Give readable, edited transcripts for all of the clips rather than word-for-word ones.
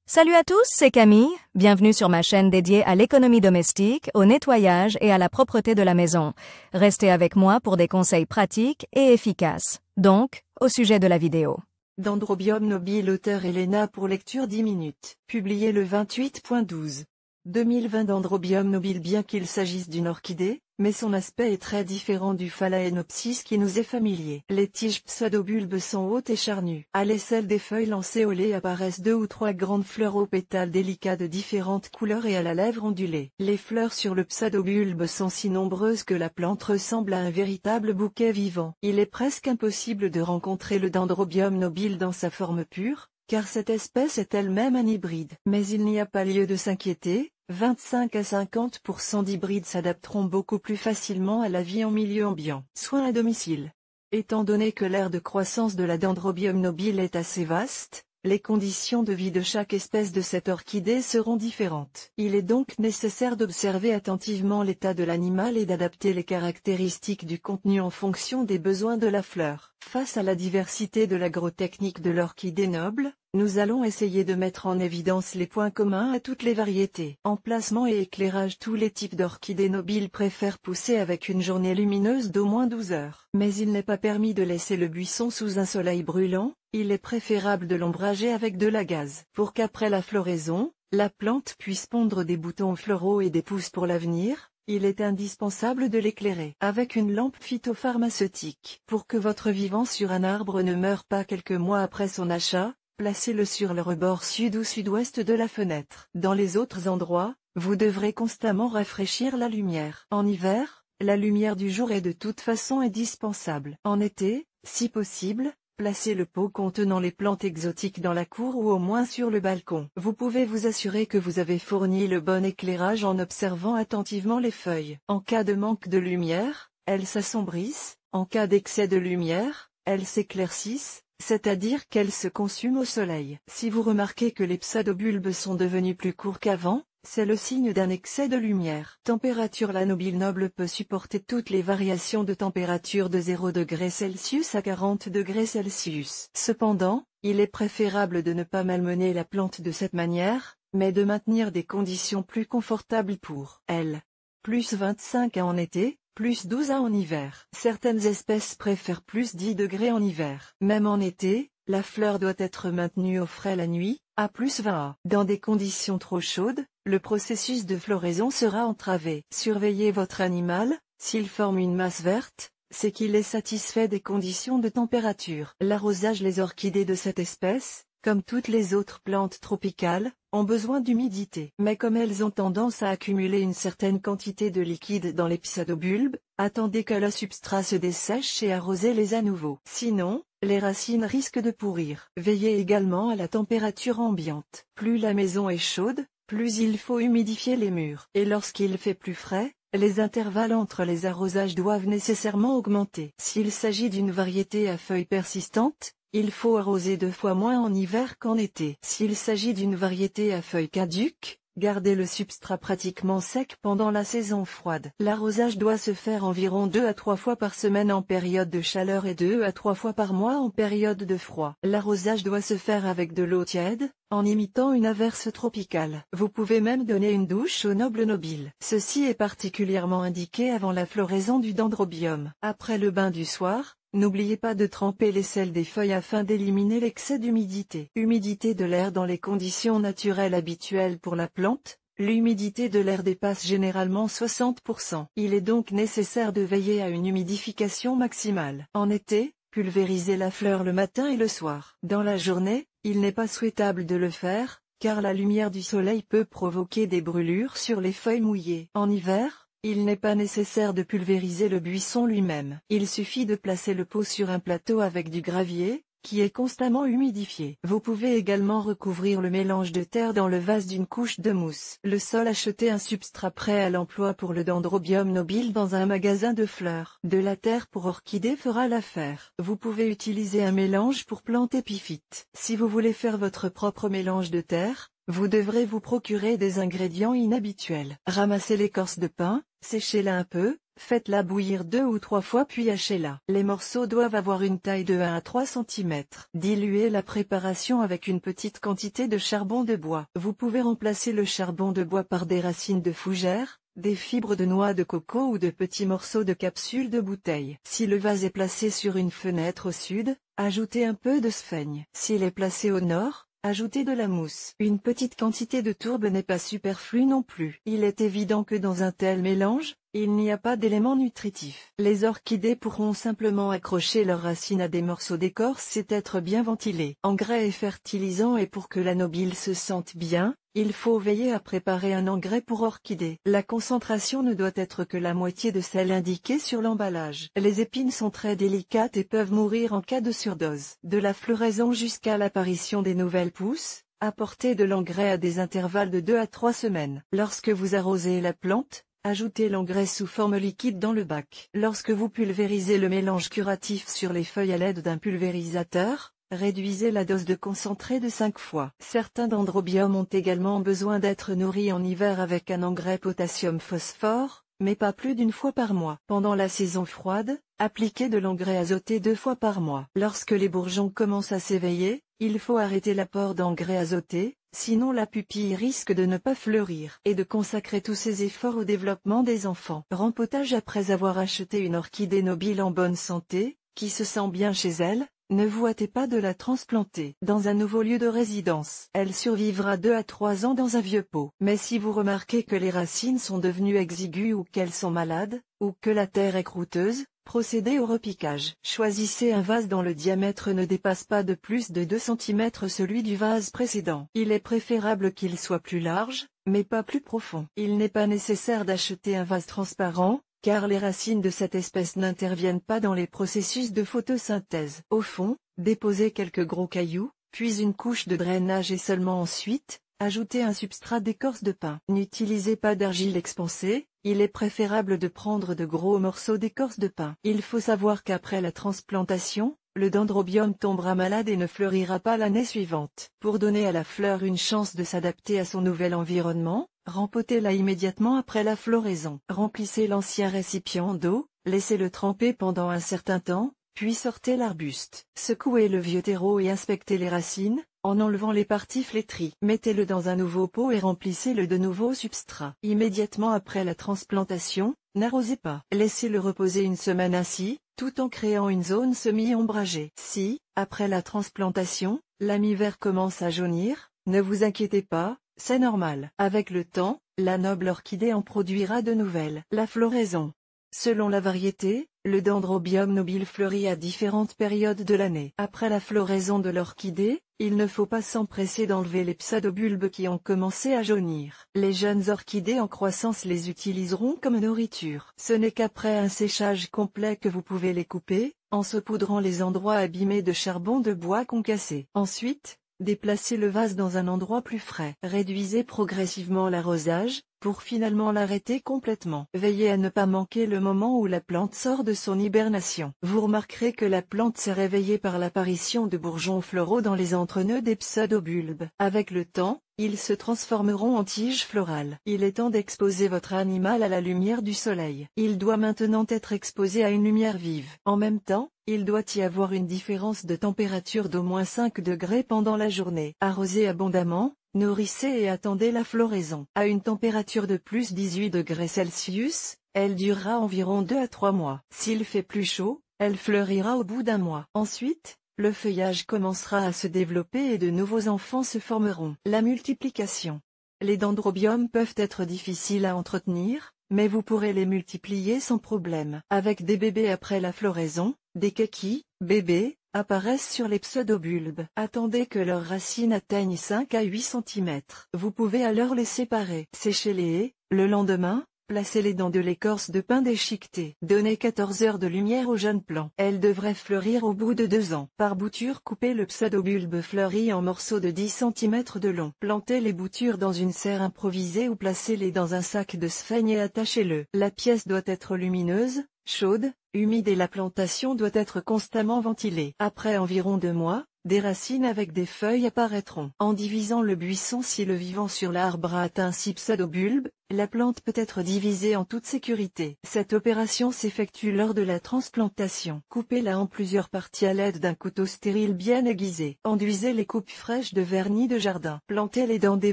Salut à tous, c'est Camille. Bienvenue sur ma chaîne dédiée à l'économie domestique, au nettoyage et à la propreté de la maison. Restez avec moi pour des conseils pratiques et efficaces. Donc, au sujet de la vidéo. Dendrobium nobile, auteur Elena pour lecture 10 minutes. Publié le 28.12. 2020. Dendrobium nobile, bien qu'il s'agisse d'une orchidée, mais son aspect est très différent du Phalaenopsis qui nous est familier. Les tiges pseudobulbes sont hautes et charnues. À l'aisselle des feuilles lancéolées apparaissent 2 ou 3 grandes fleurs aux pétales délicats de différentes couleurs et à la lèvre ondulée. Les fleurs sur le pseudobulbe sont si nombreuses que la plante ressemble à un véritable bouquet vivant. Il est presque impossible de rencontrer le Dendrobium nobile dans sa forme pure, car cette espèce est elle-même un hybride. Mais il n'y a pas lieu de s'inquiéter. 25 à 50% d'hybrides s'adapteront beaucoup plus facilement à la vie en milieu ambiant. Soins à domicile. Étant donné que l'aire de croissance de la Dendrobium nobile est assez vaste, les conditions de vie de chaque espèce de cette orchidée seront différentes. Il est donc nécessaire d'observer attentivement l'état de l'animal et d'adapter les caractéristiques du contenu en fonction des besoins de la fleur. Face à la diversité de l'agrotechnique de l'orchidée noble, nous allons essayer de mettre en évidence les points communs à toutes les variétés. Emplacement et éclairage. Tous les types d'orchidées nobiles préfèrent pousser avec une journée lumineuse d'au moins 12 heures. Mais il n'est pas permis de laisser le buisson sous un soleil brûlant, il est préférable de l'ombrager avec de la gaze. Pour qu'après la floraison, la plante puisse pondre des boutons floraux et des pousses pour l'avenir, il est indispensable de l'éclairer avec une lampe phytopharmaceutique. Pour que votre vivant sur un arbre ne meure pas quelques mois après son achat, placez-le sur le rebord sud ou sud-ouest de la fenêtre. Dans les autres endroits, vous devrez constamment rafraîchir la lumière. En hiver, la lumière du jour est de toute façon indispensable. En été, si possible, placez le pot contenant les plantes exotiques dans la cour ou au moins sur le balcon. Vous pouvez vous assurer que vous avez fourni le bon éclairage en observant attentivement les feuilles. En cas de manque de lumière, elles s'assombrissent. En cas d'excès de lumière, elles s'éclaircissent, c'est-à-dire qu'elles se consument au soleil. Si vous remarquez que les pseudobulbes sont devenus plus courts qu'avant, c'est le signe d'un excès de lumière. Température. La nobile noble peut supporter toutes les variations de température de 0°C à 40°C. Cependant, il est préférable de ne pas malmener la plante de cette manière, mais de maintenir des conditions plus confortables pour elle. Plus 25 à en été, plus 12 à en hiver. Certaines espèces préfèrent plus 10 degrés en hiver. Même en été, la fleur doit être maintenue au frais la nuit, à plus 20 à. Dans des conditions trop chaudes, le processus de floraison sera entravé. Surveillez votre animal, s'il forme une masse verte, c'est qu'il est satisfait des conditions de température. L'arrosage. Les orchidées de cette espèce, comme toutes les autres plantes tropicales, ont besoin d'humidité. Mais comme elles ont tendance à accumuler une certaine quantité de liquide dans les pseudobulbes, attendez que le substrat se dessèche et arrosez-les à nouveau. Sinon, les racines risquent de pourrir. Veillez également à la température ambiante. Plus la maison est chaude, plus il faut humidifier les murs. Et lorsqu'il fait plus frais, les intervalles entre les arrosages doivent nécessairement augmenter. S'il s'agit d'une variété à feuilles persistantes, il faut arroser 2 fois moins en hiver qu'en été. S'il s'agit d'une variété à feuilles caduques, gardez le substrat pratiquement sec pendant la saison froide. L'arrosage doit se faire environ 2 à 3 fois par semaine en période de chaleur et 2 à 3 fois par mois en période de froid. L'arrosage doit se faire avec de l'eau tiède, en imitant une averse tropicale. Vous pouvez même donner une douche au noble nobile. Ceci est particulièrement indiqué avant la floraison du dendrobium. Après le bain du soir, n'oubliez pas de tremper l'aisselle des feuilles afin d'éliminer l'excès d'humidité. Humidité de l'air. Dans les conditions naturelles habituelles pour la plante, l'humidité de l'air dépasse généralement 60%. Il est donc nécessaire de veiller à une humidification maximale. En été, pulvérisez la fleur le matin et le soir. Dans la journée, il n'est pas souhaitable de le faire, car la lumière du soleil peut provoquer des brûlures sur les feuilles mouillées. En hiver, il n'est pas nécessaire de pulvériser le buisson lui-même. Il suffit de placer le pot sur un plateau avec du gravier, qui est constamment humidifié. Vous pouvez également recouvrir le mélange de terre dans le vase d'une couche de mousse. Le sol. Acheter un substrat prêt à l'emploi pour le Dendrobium nobile dans un magasin de fleurs. De la terre pour orchidées fera l'affaire. Vous pouvez utiliser un mélange pour plantes épiphytes. Si vous voulez faire votre propre mélange de terre, vous devrez vous procurer des ingrédients inhabituels. Ramassez l'écorce de pin, séchez-la un peu, faites-la bouillir 2 ou 3 fois puis hachez-la. Les morceaux doivent avoir une taille de 1 à 3 cm. Diluez la préparation avec une petite quantité de charbon de bois. Vous pouvez remplacer le charbon de bois par des racines de fougère, des fibres de noix de coco ou de petits morceaux de capsules de bouteille. Si le vase est placé sur une fenêtre au sud, ajoutez un peu de sphaigne. S'il est placé au nord, ajoutez de la mousse. Une petite quantité de tourbe n'est pas superflue non plus. Il est évident que dans un tel mélange, il n'y a pas d'éléments nutritifs. Les orchidées pourront simplement accrocher leurs racines à des morceaux d'écorce c'est être bien ventilé. Engrais et fertilisants et pour que la nobile se sente bien, il faut veiller à préparer un engrais pour orchidées. La concentration ne doit être que la moitié de celle indiquée sur l'emballage. Les épines sont très délicates et peuvent mourir en cas de surdose. De la floraison jusqu'à l'apparition des nouvelles pousses, apportez de l'engrais à des intervalles de 2 à 3 semaines. Lorsque vous arrosez la plante, ajoutez l'engrais sous forme liquide dans le bac. Lorsque vous pulvérisez le mélange curatif sur les feuilles à l'aide d'un pulvérisateur, réduisez la dose de concentré de 5 fois. Certains dendrobiums ont également besoin d'être nourris en hiver avec un engrais potassium-phosphore, mais pas plus d'une fois par mois. Pendant la saison froide, appliquez de l'engrais azoté 2 fois par mois. Lorsque les bourgeons commencent à s'éveiller, il faut arrêter l'apport d'engrais azoté, sinon la pupille risque de ne pas fleurir. Et de consacrer tous ses efforts au développement des enfants. Rempotage après avoir acheté une orchidée nobile en bonne santé, qui se sent bien chez elle. Ne vous hâtez pas de la transplanter dans un nouveau lieu de résidence. Elle survivra 2 à 3 ans dans un vieux pot. Mais si vous remarquez que les racines sont devenues exiguës ou qu'elles sont malades, ou que la terre est croûteuse, procédez au repiquage. Choisissez un vase dont le diamètre ne dépasse pas de plus de 2 cm celui du vase précédent. Il est préférable qu'il soit plus large, mais pas plus profond. Il n'est pas nécessaire d'acheter un vase transparent, car les racines de cette espèce n'interviennent pas dans les processus de photosynthèse. Au fond, déposez quelques gros cailloux, puis une couche de drainage et seulement ensuite, ajoutez un substrat d'écorce de pin. N'utilisez pas d'argile expansée, il est préférable de prendre de gros morceaux d'écorce de pin. Il faut savoir qu'après la transplantation, le dendrobium tombera malade et ne fleurira pas l'année suivante. Pour donner à la fleur une chance de s'adapter à son nouvel environnement, rempotez-la immédiatement après la floraison. Remplissez l'ancien récipient d'eau, laissez-le tremper pendant un certain temps, puis sortez l'arbuste. Secouez le vieux terreau et inspectez les racines, en enlevant les parties flétries. Mettez-le dans un nouveau pot et remplissez-le de nouveau au substrat. Immédiatement après la transplantation, n'arrosez pas. Laissez-le reposer une semaine ainsi, tout en créant une zone semi-ombragée. Si, après la transplantation, l'ami-vert commence à jaunir, ne vous inquiétez pas, c'est normal. Avec le temps, la noble orchidée en produira de nouvelles. La floraison. Selon la variété, le dendrobium nobile fleurit à différentes périodes de l'année. Après la floraison de l'orchidée, il ne faut pas s'empresser d'enlever les pseudobulbes qui ont commencé à jaunir. Les jeunes orchidées en croissance les utiliseront comme nourriture. Ce n'est qu'après un séchage complet que vous pouvez les couper, en saupoudrant les endroits abîmés de charbon de bois concassé. Ensuite, déplacez le vase dans un endroit plus frais. Réduisez progressivement l'arrosage, pour finalement l'arrêter complètement. Veillez à ne pas manquer le moment où la plante sort de son hibernation. Vous remarquerez que la plante s'est réveillée par l'apparition de bourgeons floraux dans les entrenœuds des pseudobulbes. Avec le temps, ils se transformeront en tiges florales. Il est temps d'exposer votre animal à la lumière du soleil. Il doit maintenant être exposé à une lumière vive. En même temps, il doit y avoir une différence de température d'au moins 5 degrés pendant la journée. Arrosez abondamment, nourrissez et attendez la floraison. À une température de plus 18 degrés Celsius, elle durera environ 2 à 3 mois. S'il fait plus chaud, elle fleurira au bout d'un mois. Ensuite, le feuillage commencera à se développer et de nouveaux enfants se formeront. La multiplication. Les dendrobiums peuvent être difficiles à entretenir, mais vous pourrez les multiplier sans problème. Avec des bébés après la floraison, des kekis, bébés, apparaissent sur les pseudobulbes. Attendez que leurs racines atteignent 5 à 8 cm. Vous pouvez alors les séparer. Séchez-les et, le lendemain, placez-les dans de l'écorce de pin déchiquetée. Donnez 14 heures de lumière aux jeunes plants. Elles devraient fleurir au bout de 2 ans. Par bouture, coupez le pseudobulbe fleuri en morceaux de 10 cm de long. Plantez les boutures dans une serre improvisée ou placez-les dans un sac de sphaigne et attachez-le. La pièce doit être lumineuse, chaude, humide et la plantation doit être constamment ventilée. Après environ 2 mois, des racines avec des feuilles apparaîtront. En divisant le buisson, si le vivant sur l'arbre a atteint 6 pseudobulbes, la plante peut être divisée en toute sécurité. Cette opération s'effectue lors de la transplantation. Coupez-la en plusieurs parties à l'aide d'un couteau stérile bien aiguisé. Enduisez les coupes fraîches de vernis de jardin. Plantez-les dans des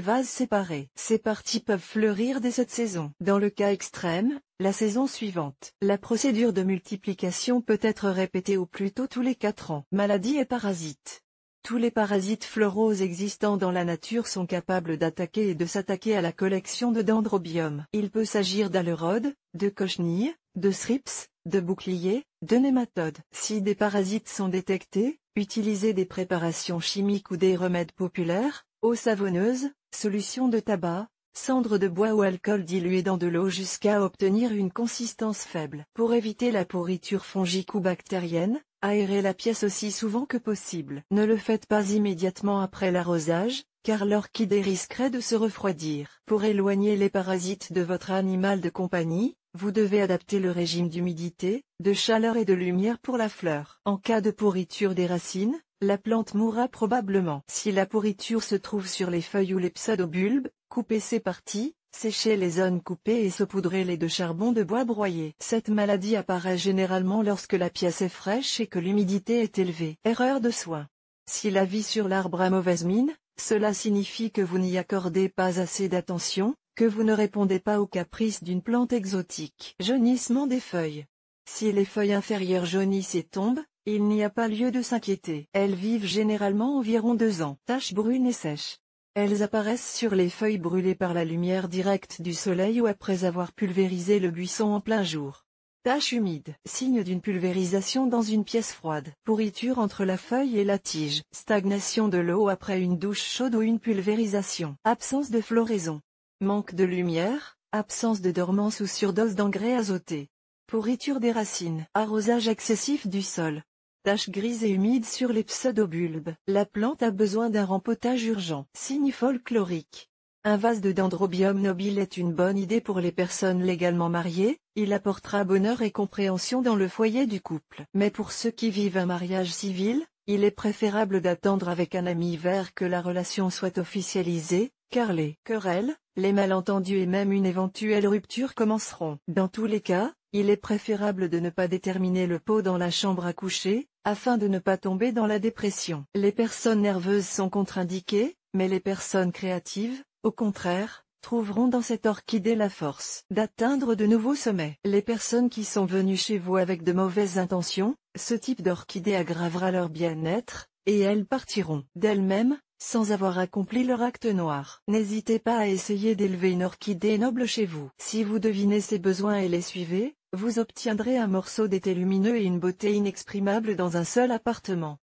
vases séparés. Ces parties peuvent fleurir dès cette saison. Dans le cas extrême, la saison suivante. La procédure de multiplication peut être répétée ou plutôt tous les 4 ans. Maladies et parasites. Tous les parasites floraux existants dans la nature sont capables d'attaquer et de s'attaquer à la collection de Dendrobium. Il peut s'agir d'alerodes, de cochenilles, de thrips, de boucliers, de nématodes. Si des parasites sont détectés, utilisez des préparations chimiques ou des remèdes populaires, eau savonneuse, solution de tabac, cendre de bois ou alcool dilué dans de l'eau jusqu'à obtenir une consistance faible. Pour éviter la pourriture fongique ou bactérienne, aérez la pièce aussi souvent que possible. Ne le faites pas immédiatement après l'arrosage, car l'orchidée risquerait de se refroidir. Pour éloigner les parasites de votre animal de compagnie, vous devez adapter le régime d'humidité, de chaleur et de lumière pour la fleur. En cas de pourriture des racines, la plante mourra probablement. Si la pourriture se trouve sur les feuilles ou les pseudobulbes, coupez ces parties, séchez les zones coupées et saupoudrez-les de charbon de bois broyé. Cette maladie apparaît généralement lorsque la pièce est fraîche et que l'humidité est élevée. Erreur de soin. Si la vie sur l'arbre a mauvaise mine, cela signifie que vous n'y accordez pas assez d'attention, que vous ne répondez pas aux caprices d'une plante exotique. Jaunissement des feuilles. Si les feuilles inférieures jaunissent et tombent, il n'y a pas lieu de s'inquiéter. Elles vivent généralement environ 2 ans. Taches brunes et sèches. Elles apparaissent sur les feuilles brûlées par la lumière directe du soleil ou après avoir pulvérisé le buisson en plein jour. Taches humides. Signe d'une pulvérisation dans une pièce froide. Pourriture entre la feuille et la tige. Stagnation de l'eau après une douche chaude ou une pulvérisation. Absence de floraison. Manque de lumière, absence de dormance ou surdose d'engrais azotés. Pourriture des racines. Arrosage excessif du sol. Taches grises et humides sur les pseudobulbes. La plante a besoin d'un rempotage urgent. Signe folklorique. Un vase de Dendrobium nobile est une bonne idée pour les personnes légalement mariées, il apportera bonheur et compréhension dans le foyer du couple. Mais pour ceux qui vivent un mariage civil, il est préférable d'attendre avec un ami vers que la relation soit officialisée, car les querelles, les malentendus et même une éventuelle rupture commenceront. Dans tous les cas, il est préférable de ne pas déterminer le pot dans la chambre à coucher, afin de ne pas tomber dans la dépression. Les personnes nerveuses sont contre-indiquées, mais les personnes créatives, au contraire, trouveront dans cette orchidée la force d'atteindre de nouveaux sommets. Les personnes qui sont venues chez vous avec de mauvaises intentions, ce type d'orchidée aggravera leur bien-être, et elles partiront d'elles-mêmes, sans avoir accompli leur acte noir. N'hésitez pas à essayer d'élever une orchidée noble chez vous. Si vous devinez ses besoins et les suivez, vous obtiendrez un morceau d'été lumineux et une beauté inexprimable dans un seul appartement.